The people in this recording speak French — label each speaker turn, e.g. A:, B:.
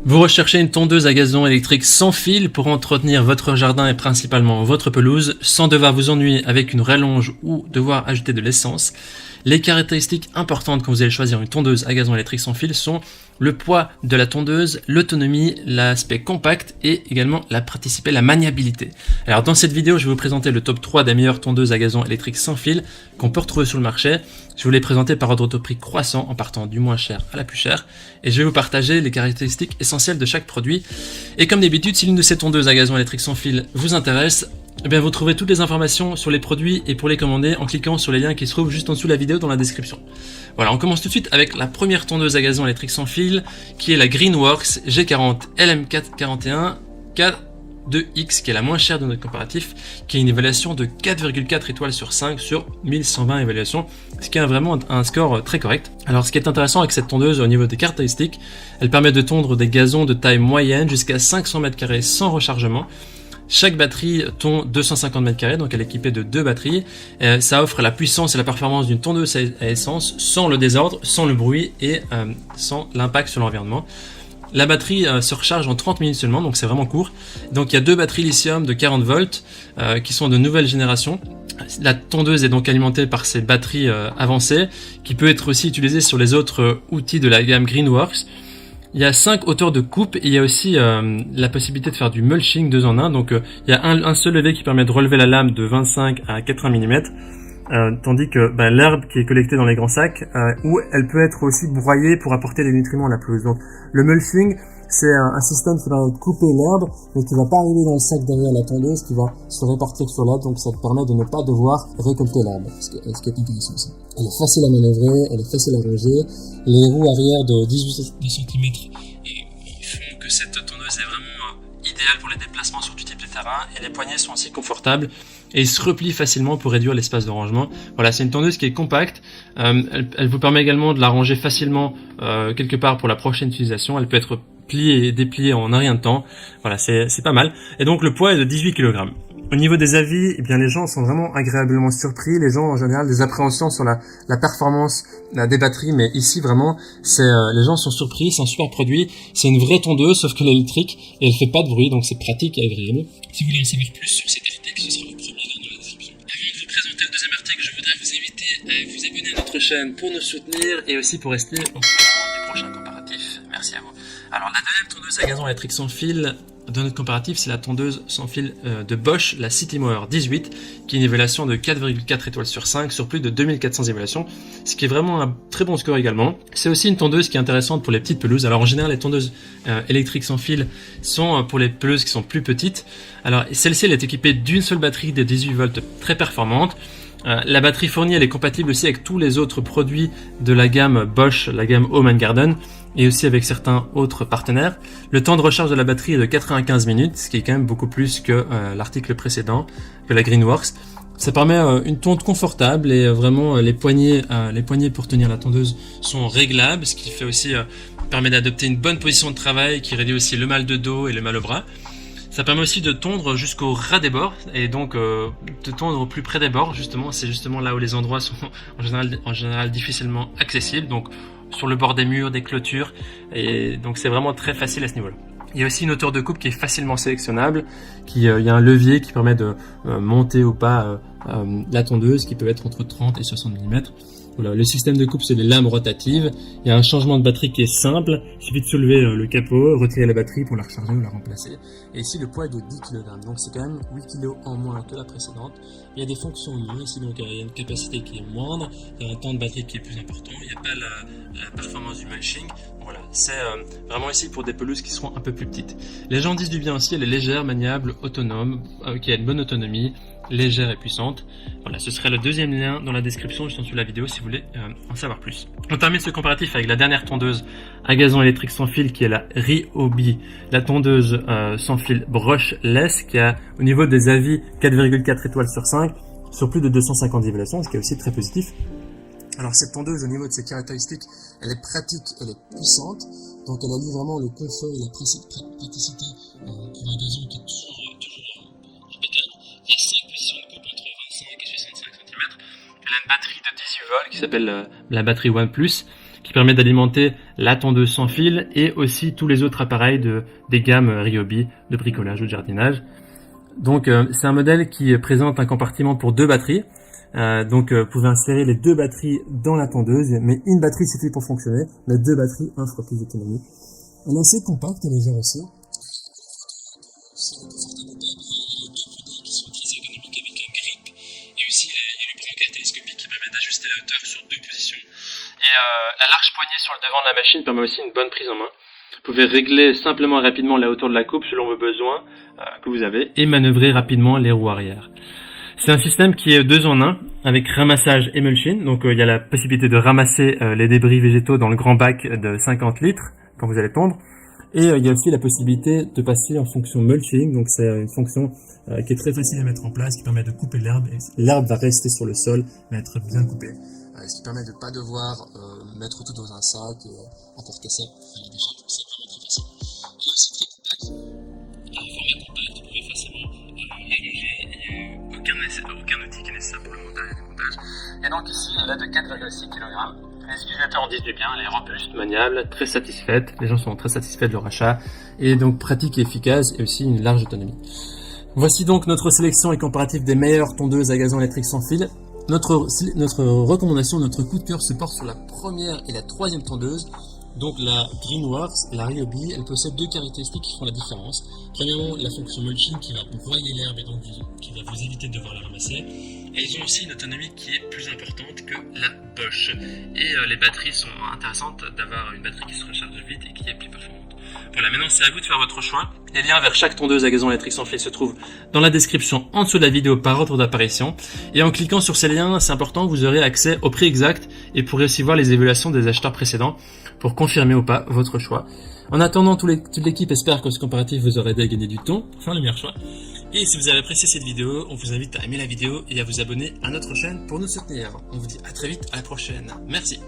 A: Vous recherchez une tondeuse à gazon électrique sans fil pour entretenir votre jardin et principalement votre pelouse sans devoir vous ennuyer avec une rallonge ou devoir ajouter de l'essence. Les caractéristiques importantes quand vous allez choisir une tondeuse à gazon électrique sans fil sont le poids de la tondeuse, l'autonomie, l'aspect compact et également la praticité, la maniabilité. Alors dans cette vidéo, je vais vous présenter le top 3 des meilleures tondeuses à gazon électrique sans fil qu'on peut retrouver sur le marché. Je vous les présenter par ordre de prix croissant en partant du moins cher à la plus chère et je vais vous partager les caractéristiques essentielles de chaque produit. Et comme d'habitude, si l'une de ces tondeuses à gazon électrique sans fil vous intéresse, eh bien, vous trouverez toutes les informations sur les produits et pour les commander en cliquant sur les liens qui se trouvent juste en dessous de la vidéo dans la description. Voilà, on commence tout de suite avec la première tondeuse à gazon électrique sans fil qui est la Greenworks G40 LM441 K2X qui est la moins chère de notre comparatif, qui a une évaluation de 4,4 étoiles sur 5 sur 1120 évaluations, ce qui est vraiment un score très correct. Alors ce qui est intéressant avec cette tondeuse au niveau des caractéristiques, elle permet de tondre des gazons de taille moyenne jusqu'à 500 m² sans rechargement. Chaque batterie tond 250 m², donc elle est équipée de 2 batteries. Ça offre la puissance et la performance d'une tondeuse à essence sans le désordre, sans le bruit et sans l'impact sur l'environnement. La batterie se recharge en 30 minutes seulement, donc c'est vraiment court. Donc il y a 2 batteries lithium de 40 volts qui sont de nouvelle génération. La tondeuse est donc alimentée par ces batteries avancées qui peut être aussi utilisée sur les autres outils de la gamme Greenworks. Il y a 5 hauteurs de coupe et il y a aussi la possibilité de faire du mulching 2 en 1. Donc il y a un seul levier qui permet de relever la lame de 25 à 80 mm, tandis que l'herbe qui est collectée dans les grands sacs, ou elle peut être aussi broyée pour apporter des nutriments à la pelouse. Donc le mulching, c'est un système qui va couper l'herbe, mais qui va pas arriver dans le sac derrière la tondeuse, qui va se répartir sur l'herbe, donc ça te permet de ne pas devoir récolter l'herbe, ce qui est intéressant aussi. Elle est facile à manœuvrer, elle est facile à ranger, les roues arrière de 18 cm font que cette tondeuse est vraiment idéale pour les déplacements sur tout type de terrain, et les poignées sont aussi confortables, et il se replie facilement pour réduire l'espace de rangement. Voilà, c'est une tondeuse qui est compacte, elle vous permet également de la ranger facilement quelque part pour la prochaine utilisation, elle peut être plié et déplié en un rien de temps. Voilà, c'est pas mal. Et donc le poids est de 18 kg. Au niveau des avis, eh bien les gens sont vraiment agréablement surpris. Les gens en général des appréhensions sur la performance des batteries, mais ici vraiment, les gens sont surpris. C'est un super produit. C'est une vraie tondeuse, sauf que l'électrique et elle fait pas de bruit, donc c'est pratique et agréable. Si vous voulez en savoir plus sur cet article, ce sera le premier lien dans la description. Avant de vous présenter le deuxième article, je voudrais vous inviter à vous abonner à notre chaîne pour nous soutenir et aussi pour rester au courant des prochains comparatifs. Merci à vous. Alors la deuxième tondeuse à gazon électrique sans fil de notre comparatif, c'est la tondeuse sans fil de Bosch, la CityMower 18, qui a une évaluation de 4,4 étoiles sur 5 sur plus de 2400 évaluations, ce qui est vraiment un très bon score également. C'est aussi une tondeuse qui est intéressante pour les petites pelouses. Alors en général, les tondeuses électriques sans fil sont pour les pelouses qui sont plus petites. Alors celle-ci, elle est équipée d'une seule batterie de 18 volts très performante. La batterie fournie, elle est compatible aussi avec tous les autres produits de la gamme Bosch, la gamme Home & Garden, et aussi avec certains autres partenaires. Le temps de recharge de la batterie est de 95 minutes, ce qui est quand même beaucoup plus que l'article précédent, que la Greenworks. Ça permet une tonte confortable et vraiment les poignées pour tenir la tondeuse sont réglables, ce qui fait aussi permet d'adopter une bonne position de travail qui réduit aussi le mal de dos et le mal au bras. Ça permet aussi de tondre jusqu'au ras des bords et donc de tondre au plus près des bords. Justement, c'est justement là où les endroits sont en général difficilement accessibles. Donc sur le bord des murs, des clôtures, et donc c'est vraiment très facile à ce niveau-là. Il y a aussi une hauteur de coupe qui est facilement sélectionnable, il y a un levier qui permet de monter ou pas la tondeuse qui peut être entre 30 et 60 mm. Voilà, le système de coupe, c'est des lames rotatives. Il y a un changement de batterie qui est simple. Il suffit de soulever le capot, retirer la batterie pour la recharger ou la remplacer. Et ici, le poids est de 10 kg. Donc, c'est quand même 8 kg en moins que la précédente. Il y a des fonctions en moins ici. Donc, il y a une capacité qui est moindre. Il y a un temps de batterie qui est plus important. Il n'y a pas la performance du mulching. Voilà, c'est vraiment ici pour des pelouses qui seront un peu plus petites. Les gens disent du bien aussi. Elle est légère, maniable, autonome, qui a une bonne autonomie, légère et puissante. Voilà, ce serait le deuxième lien dans la description juste en dessous de la vidéo si vous voulez en savoir plus. On termine ce comparatif avec la dernière tondeuse à gazon électrique sans fil qui est la Ryobi, la tondeuse sans fil brushless qui a au niveau des avis 4,4 étoiles sur 5 sur plus de 250 évaluations, ce qui est aussi très positif. Alors cette tondeuse au niveau de ses caractéristiques, elle est pratique, elle est puissante, donc elle allie vraiment le confort et la praticité pour un gazon qui est toujours impeccable. Il y a 5 positions de coupe entre 25 et 65 cm. Elle a une batterie de 18 volts qui s'appelle la batterie OnePlus, qui permet d'alimenter la tondeuse sans fil et aussi tous les autres appareils des gammes Ryobi de bricolage ou de jardinage. Donc c'est un modèle qui présente un compartiment pour 2 batteries. Vous pouvez insérer les 2 batteries dans la tondeuse, mais une batterie suffit pour fonctionner, mais 2 batteries offrent plus d'autonomie. Elle est assez compacte et légère aussi. D'ajuster la hauteur sur 2 positions. Et la large poignée sur le devant de la machine permet aussi une bonne prise en main. Vous pouvez régler simplement et rapidement la hauteur de la coupe selon vos besoins que vous avez et manœuvrer rapidement les roues arrière. C'est un système qui est 2 en 1 avec ramassage et mulching. Donc il y a la possibilité de ramasser les débris végétaux dans le grand bac de 50 litres quand vous allez tondre. Et il y a aussi la possibilité de passer en fonction mulching. Donc c'est une fonction qui est très facile à mettre en place, qui permet de couper l'herbe. L'herbe va rester sur le sol, mais être bien coupée. Ce qui permet de ne pas devoir mettre tout dans un sac, apporter ça pour faire les décharges. C'est vraiment très facile. Et là, c'est très compact. Alors, format compact, vous pouvez facilement l'allonger. Il n'y a aucun outil qui est nécessaire pour le montage et le démontage. Et donc ici, elle est de 4,6 kg. Les utilisateurs en disent du bien, elle est robuste, maniable, très satisfaite. Les gens sont très satisfaits de leur achat. Et donc pratique et efficace et aussi une large autonomie. Voici donc notre sélection et comparatif des meilleures tondeuses à gazon électrique sans fil. Notre recommandation, notre coup de cœur se porte sur la première et la troisième tondeuse. Donc la Greenworks, la Ryobi, elle possède 2 caractéristiques qui font la différence. Premièrement, la fonction mulching qui va broyer l'herbe et donc qui va vous éviter de devoir la ramasser. Et ils ont aussi une autonomie qui est plus importante que la Bosch. Et les batteries sont intéressantes d'avoir une batterie qui se recharge vite et qui est plus performante. Voilà, maintenant c'est à vous de faire votre choix. Les liens vers chaque tondeuse à gazon électrique sans fil se trouvent dans la description en dessous de la vidéo par ordre d'apparition. Et en cliquant sur ces liens, c'est important, vous aurez accès au prix exact et pourrez aussi voir les évaluations des acheteurs précédents pour confirmer ou pas votre choix. En attendant, toute l'équipe espère que ce comparatif vous aura aidé à gagner du temps pour faire le meilleur choix. Et si vous avez apprécié cette vidéo, on vous invite à aimer la vidéo et à vous abonner à notre chaîne pour nous soutenir. On vous dit à très vite, à la prochaine. Merci.